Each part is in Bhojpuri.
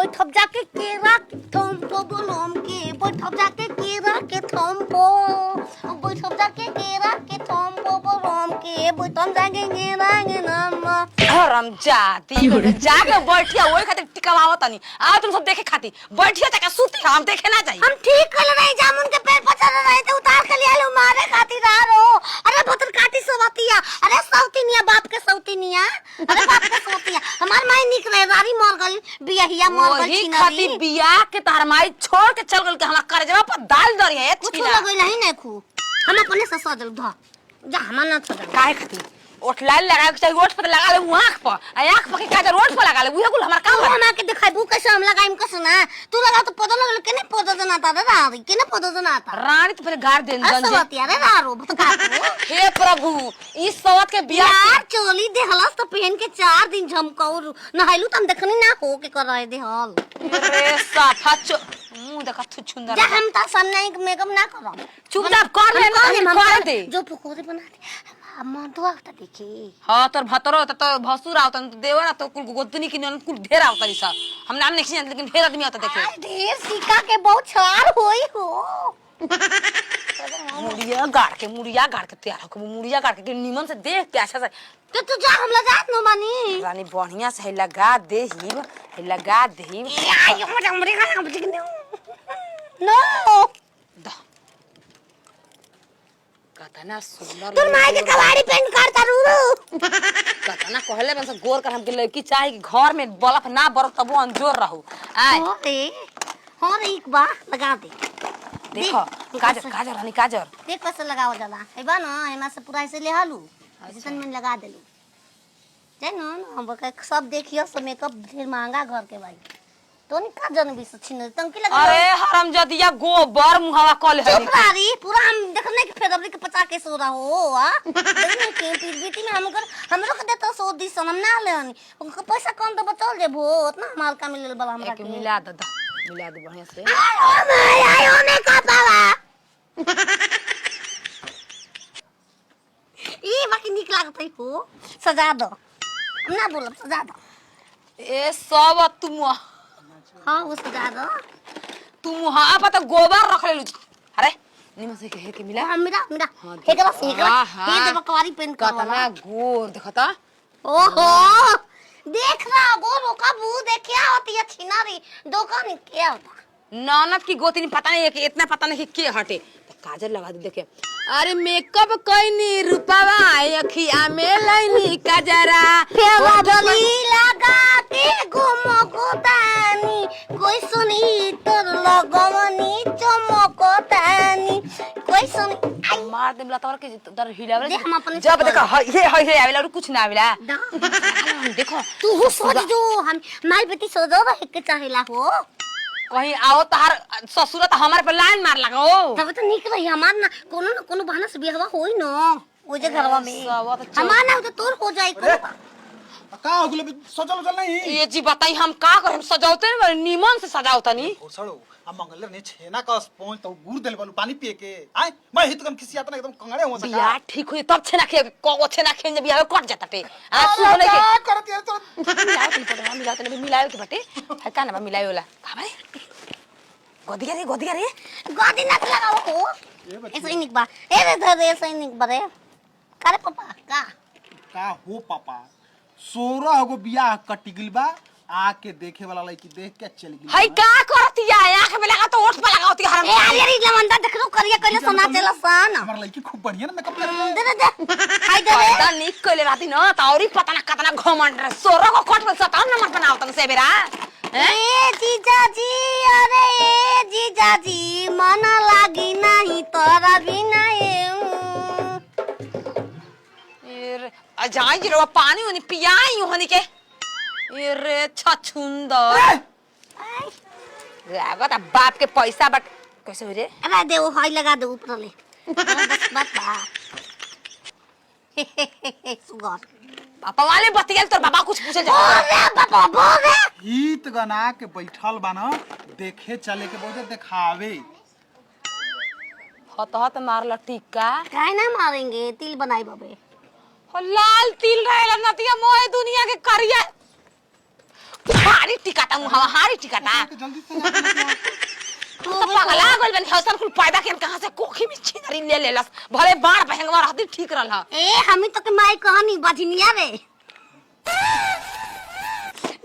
बैठब जाके केरा के थम्पो बोलम के बैठब जाके केरा के थम्पो बैठब जाके केरा के थम्पो बोलम के बैठब जाके केरा के थम्पो हरम जाती जाके बैठिया ओए खातिर टिकावावत तनी आ तुम सब देखे खाती बैठिया जाके सूती हम देखे ना जाई। हम ठीक कर रहे जामुन के पेड़ पर चढ़ रहे थे उतार के ले आलो मारे खातिर आ रो। अरे बतर काटी सोवतिया अरे सौतीनिया बाप के सौतीनिया अरे बाप के सौतिया हमार माई निक रहे रारी मर गई बियाहिया मर गई वही खातिर बियाह के तार माई छोड़ के चल गल के हमरा करजवा पर दाल दरी है कुछ लगई नहीं ने खू हम अपने से सजल ध जा हम ना सजल काहे खातिर ओठ लाल लगा के चाहिए ओठ पर लगा ले आंख पर आंख पर के काजर ओठ पर लगा ले उहे कुल हमर काम हम आके दिखाइबू कैसे हम लगाइम कैसे ना तू लगा तो पता लगल के नहीं पता जनाता रे रारी के नहीं पता जनाता रानी तो फिर गार देन जन जे सवतिया रे रारो बता हे प्रभु इस सवत के बियाह यार चोली देहलस तो पहन के 4 दिन झमकाऊ नहाइलू त हम देखनी ना हो के कर रहे देहल रे साफा मुंह देखा तू छुंदर जा हम त सामने मेकअप ना करब चुपचाप कर ले हम कर दे जो पकोड़े बना दे हम तो आता देखी हां तोर भतरो तो भसुर आवत तो देवर तो कुल गोदनी की कुल ढेर आवत सा हम नाम नहीं जानते लेकिन ढेर आदमी आता देखे ढेर सिक्का के बहुत छार होई हो मुड़िया गाड़ के तैयार हो मुड़िया गाड़ के निमन से देख के अच्छा से तो तू जा हम लगात न मानी रानी बढ़िया से लगा देही लगा देही आयो हमरे गाना बज नो कतना सुंदर तोर माई के कवाड़ी पेंट करता रूरू कतना कहले बस गोर कर हमके लड़की चाहे कि घर में बल्ब ना बरत तबो अंजोर रहू आय हां रे एक बार लगा दे देखो काजर रानी काजर देख कैसे लगाओ जाला एबा ना एमा से पूरा ऐसे ले हालू ऐसे में लगा देलू जानो हम सब देखियो सब मेकअप ढेर महंगा घर के भाई तो नहीं का जन भी छिन तंकी लगा अरे हरामजादिया गोबर मुहावा कल है चुपलारी पूरा हम देखने के फेदबरी के 50 के सो रहा हो आ देखने के पीरबीती में हमरो के देता 100 दिस हम ना लेनी उनका पैसा कम तो बचल जे भोत ना माल का मिलल बला हमरा एक मिला दे बढ़िया से आयो ने का पावा ई बाकी निक लागत है हो सजा दो हम ना बोलब सजा दो ए सब तुम हां वो सजा दो तुम हां पता गोबर रख ले अरे निमन से कहे के मिला हां मेरा एकरा से एकरा ये दे बकवारी पेन कर कतना गोर देखता ओहो देख रहा गोरो का बू देखिया होती है छिनारी दुकान क्या होता ननद की गोतनी पता नहीं है कि इतना पता नहीं कि के हटे तो काजल लगा दे देखे अरे मेकअप कइनी रूपावा अखिया में लइनी काजरा फेवा डली लगा के घुमो गोतानी कोई सुनी तोर लगवनी चमकतानी कोई सुनी मार दे बला तोर के दर हिलावे देख हम अपने जब देखा हे आवेला और कुछ ना आवेला देखो तू हो सोच जो हम माई बेटी सोचो रहे के चाहेला हो कहीं आओ तार ससुर त हमारे पे लाइन मार लगाओ तब तो निक रही हमार ना कोनो बहाना से बियाह होई न ओ जे घरवा में हमार ना तो तोर हो जाई को का हो गेल सजल नहीं ये जी बताई हम का करम सजावते न निमन से सजावता नी सड़ो हम मंगल ने छेना का पहुंच तो गुड़ देल बालू पानी पिए के आय मैं हित कम खिसिया त एकदम कंगड़े हो सका बियाह ठीक हुई तब छेना खे को छेना खे जब बियाह कट जाता टे आ सुने के करत यार तो मिलाओ तने मिलायो के बटे है का ना मिलायो ला का भाई गोदिया रे गोदी ना लगाओ को ऐसे ही निक बा ए रे धर ऐसे ही निक बरे करे पापा का हो पापा 16 गो बियाह कट गेल बा आके देखे वाला लड़की देख के चली गई हई का करतिया आंख में लगा तो ओठ पे लगावती हराम ए आले रे लमंदा देख लो करिया सोना चला सन हमार लड़की खूब बढ़िया ना मेकअप कर दे हाय दे दा निक कइले राती न तौरी पता ना कतना घमंड रे 16 को कोट में 57 नंबर बनावतन से बेरा ए जीजाजी अरे ए जीजाजी मन लागी नहीं तोरा बिना ए अजाई जी रो पानी ओनी पियाई होनी के ए रे छछुंदर लागत बाप के पैसा बट कैसे हो रे अरे दे वो हाय लगा दे ऊपर ले बस बा सुगर पापा वाले बतियल तोर बाबा कुछ पूछे जा अरे बाबा बोले गीत गना के बैठल बाना देखे चले के बोझे दिखावे हत मारला टिक्का काहे ना मारेंगे तिल बनाई बाबे हो लाल तिल रहेला नतिया मोए दुनिया के करिया हारी टिकाता हूं हवा हारी टिकाता जल्दी से जा। तू तो पगला गइल बन हसन कुल पैदा के कहां से कोखी में छिनरी ले लेलस भले बाण बहंगवा रहती ठीक रहल ह ए हमी तो के माई कहनी बाजिनिया रे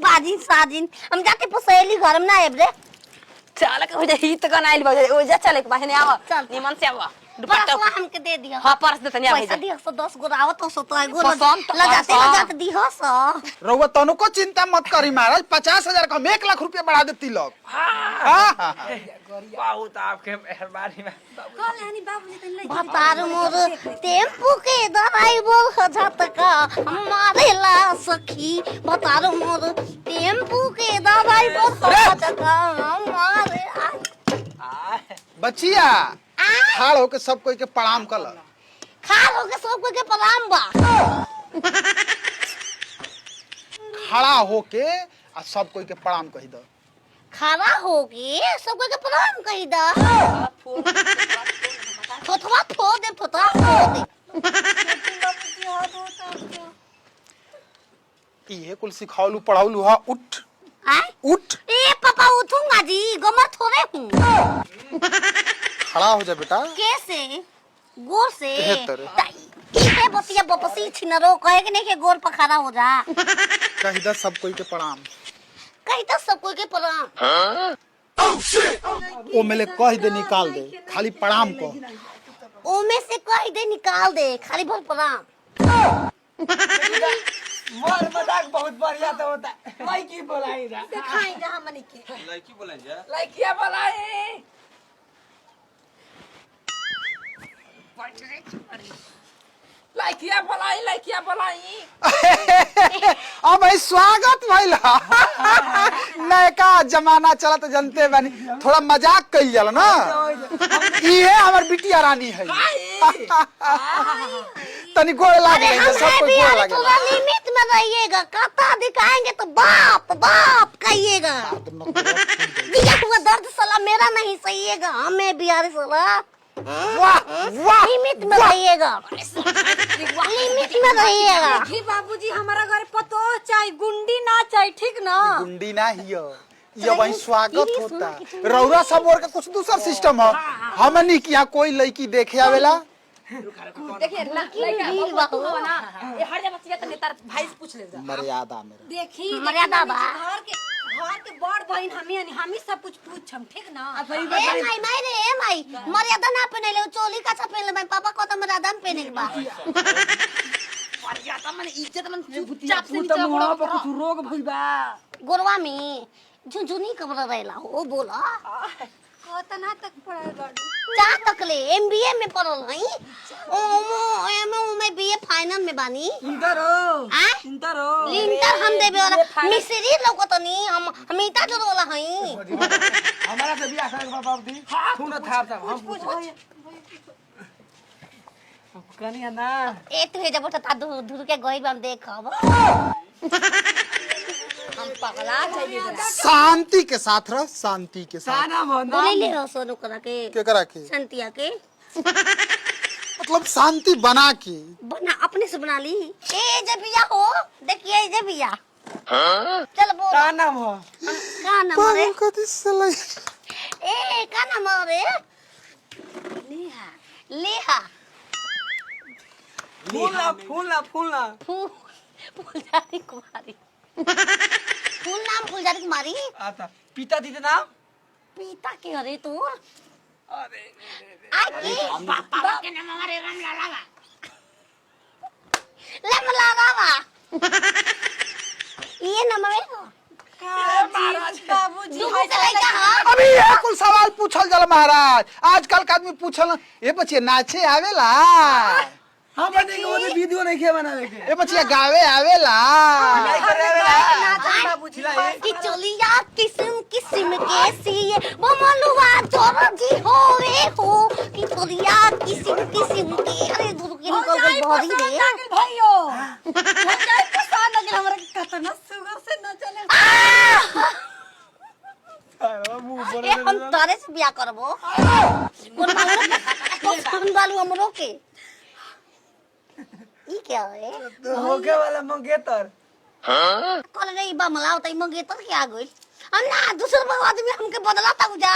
बाजिन साजिन हम जाके पसेली घर में ना आएब रे चल के हो जा हित का नाइल बजे ओ जा चले के बहने आवा चल। निमन से आवा दुपट्टा हमके दे दिया हां पर्स दे तनिया पैसा दिया 10 गो आवत तो सो तो एगो पसंद तो लगाते करता। लगाते दिहो सो रउआ तनो को चिंता मत करी महाराज 50,000 का हम 1 लाख रुपया बढ़ा देती लोग हाँ। बहुत आपके मेहरबानी में भतार मोर टेम्पू के ड्राइवर झटका हमारे ला सखी भतार मोर टेम्पू के ड्राइवर झटका हमारे बचिया ठाड़ होके सब कोई के प्रणाम कर खाल हो के सब कोई के प्रणाम बा खड़ा होके आ सब कोई के प्रणाम कही दो खड़ा हो के सब कोई के प्रणाम कही दा फोटवा फोड़ दे फोटवा फोड़ दे ये कुल सिखावलू पढ़ावलू हा उठ आय उठ ए पापा उठूंगा जी गमर थोड़े हूँ खड़ा हो जा बेटा कैसे गोर से बेहतर। किसे बतिया बपसी छिनरो कहे कि नहीं के गोर पर खड़ा हो जा कही दो सब कोई के प्रणाम कहीं तो सब कोई के प्रणाम ओ मेले कह दे निकाल दे खाली प्रणाम को ओमे से कह दे निकाल दे खाली बोल प्रणाम मोर मजाक बहुत बढ़िया तो होता है लड़की बोलाई जा दिखाई जा हमनी के लड़की बोलाई जा लड़कियां बोलाई लड़कियां बोलाई अब भाई स्वागत भइला नयका जमाना चला तो जनते बानी थोड़ा मजाक कइल जाला ना ये हमर बिटिया रानी है तनी गोड़ लागे अरे हम सब है कोई भी गोड़ अरे लागे थोड़ा लिमिट में रहिएगा कथा दिखाएंगे तो बाप बाप कहिएगा दिया हुआ दर्द साला मेरा नहीं सहिएगा हमें बिहारी साला वाह वाह लिमिट में रहिएगा लिमिट में रहिएगा जी बाबूजी हमारा घर पतो चाय गुंडी ना चाय ठीक ना गुंडी ना हियो ये वही स्वागत होता रौरा सब और का कुछ दूसरा सिस्टम है हमनी किया कोई लड़की देखे आवेला देखिए लड़का हो ना ये हर जगह बच्चिया तने तार भाई से पूछ ले जा मर्यादा मेरा देखी मर्यादा बा। घर के बड़ बहन हमी सब कुछ पूछम ठीक ना ए माई रे माई मर्यादा ना पहनले चोली का पहन ले पापा को तो मर्यादा में पहने के बा मर्यादा माने इज्जत माने चुपचाप से नीचे पड़ो कुछ रोग भइल बा गोरवा में झुनझुनी कमरा रहेला ओ बोला कतना तक पढ़ाई बाड़ू जा तक ले एमबीए में पढ़ल हई ओ मैं बीए फाइनल में बानी इंटर हो आ इंटर हो लिंटर हम देबे वाला मिस्री लोग तो नहीं हम इता जो वाला हई हमारा से बियाह करे बाबा दी सुन था हम पूछ कनिया ना ए तू हे जब ता दूर दूर के गई हम देखब हम पगला चाहिए शांति के साथ रह शांति के साथ साना मना बोले ले हो सोनू करा के केकरा के संतिया के मतलब शांति बना के बना अपने से बना ली ए जबिया हो देखिए जबिया चल बोल का नाम हो का नाम रे कदी सलाई ए का नाम रे लेहा लेहा फूलना फूलजारी कुमारी फूलजारी कुमारी आता पिता दी के नाम पिता के अरे तू अरे आके पापा के नाम हमारे राम लाला बाबा ये नाम है बाबूजी दूगो के लइका ह अभी ये कुल सवाल पूछल जाला महाराज आजकल के आदमी पूछल ए बच्चे नाचे आवेला हम बने को वीडियो नहीं के बनावे के ए बच्चे गावे आवेला नहीं करे ना बाबूजी कि चलिया किस्म किस्म के सिए वो मलुआ चोर जी होवे हो कि चलिया किस्म किस्म के अरे दूर के निकल गई भरी रे लागल भाइयो हो जाए पसंद लगल हमरा कतना सुगर से न चले ए हम तारे से बियाह करबो कोन बालू बालू हमरो के ई क्या है होके वाला मंगेतर कल रे बा मला होता मंगेतर के आ गइल अन्ना दूसर बार आदमी हमके बदलाता उजा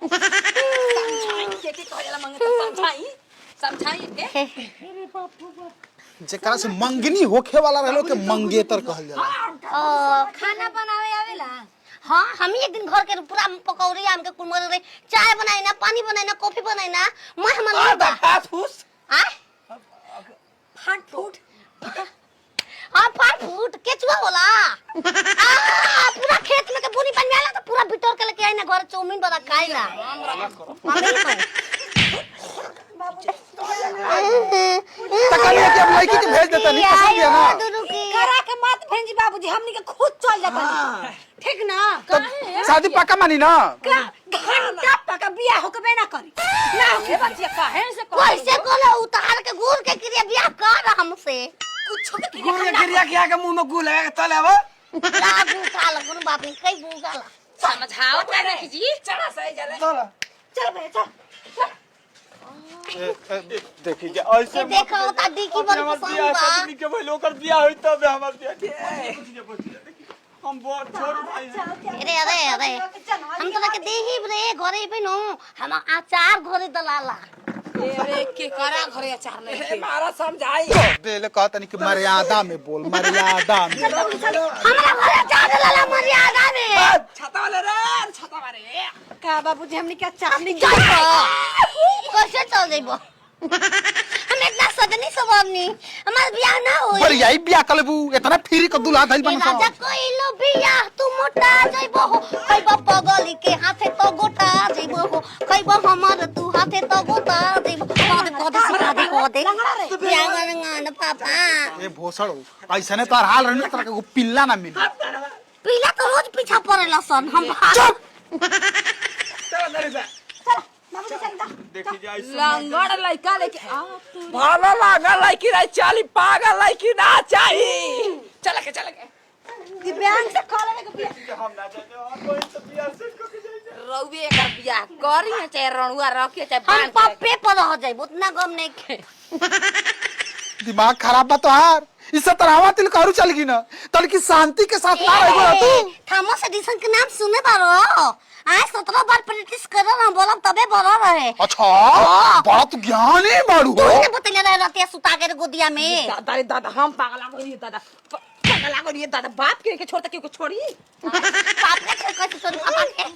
के कहला मंगे तो समझाई के जेकरा से मंगनी होखे वाला रहलो के मंगेतर कहल जाला। खाना बनावे आवेला हाँ हम एक दिन घर के पूरा पकौड़ी आम के कुमर रे चाय बनाई ना पानी बनाई ना कॉफी बनाई ना मैं हमन आ बा हाथ फूस आ फाट फूट आ फाट फूट केचुआ होला पूरा खेत में के बुनी बन जाला तो पूरा बिटोर के लेके आई ना घर चाउमीन बना खाई ना तकलिए कि अब लड़की के भेज देता नहीं पसंद है ना करा के मत भेंजी बाबूजी हमनी के खुद चल जाता ठीक ना तो शादी पक्का मानी ना घंटा पका बियाह होके ना करी ना होके बच्चिया काहे से कैसे कोला उतार के गुड़ के क्रिया बियाह कर हमसे कुछ के गुड़ के गिरिया किया के मुंह में गुल लगा के तले अब लागू काला गुण बाप ने कई बुगाला समझाओ क्या जी चढ़ा सही चले चल बे चल देखिए ऐसे ये देखो दादी की बड़ी पसंद बा के भाई लोकर बियाह होई तब हमर बियाह हम बहुत छोड़ भाई अरे अरे अरे हम तो के देही रे घरे पे नो हम अचार घरे दलाला अरे के करा घरे अचार नहीं मारा समझाई बेले कहता नहीं कि मर्यादा में बोल मर्यादा में हमरा घरे अचार दलाला मर्यादा में छाता वाले रे छाता वाले का बाबूजी हमनी के चांदी कैसे चल जाइबो हम इतना सदनी सवरनी हमार बियाह ना होई पर यही बियाह कलबू इतना फ्री क दुल्हा धइल बन राजा कोइलो बियाह तू मोटा जाइबो हो कइबो पगली के हाथे तो गोटा जाइबो हो कइबो हमर तू हाथे तो गोटा जाइबो कोदे बियाह रंगान पापा ए भोसड़ो ऐसा ने तार हाल रहने तरह के पिल्ला ना मिली पीला तो रोज पीछा पड़ेला सन हम चुप चल अंदर जा बाबूजी चल देखी जाए लंगड़ लइका लेके आ तू भाला लागा लाइकी रे चाली पागल लाइकी ना चाहिए चल के दिव्यांग से कॉल में के बियाह हम ना जाते और कोई तो बियाह से को के जाए रउवे का बियाह करी चाहे रणुआ रखे चाहे हम बांध पप्पे पर रह जाइबो उतना गम नहीं के दिमाग खराब बा तोहार इससे तरहवा तिल करू चल गई ना तल की शांति के साथ ना रहिबो ना तू थॉमस एडिसन के नाम सुने बारो आज 17 बार प्रैक्टिस करो ना बोलम तबे बड़ा रहे अच्छा बड़ा तू ज्ञानी बाड़ू तू हो ने बतैले रहे रतिया सुता के गोदिया में दादा रे दादा हम पागल हो गई दादा पागल हो गई दादा बाप के छोड़ता क्यों छोड़ी पाप के कैसे छोड़ पापा के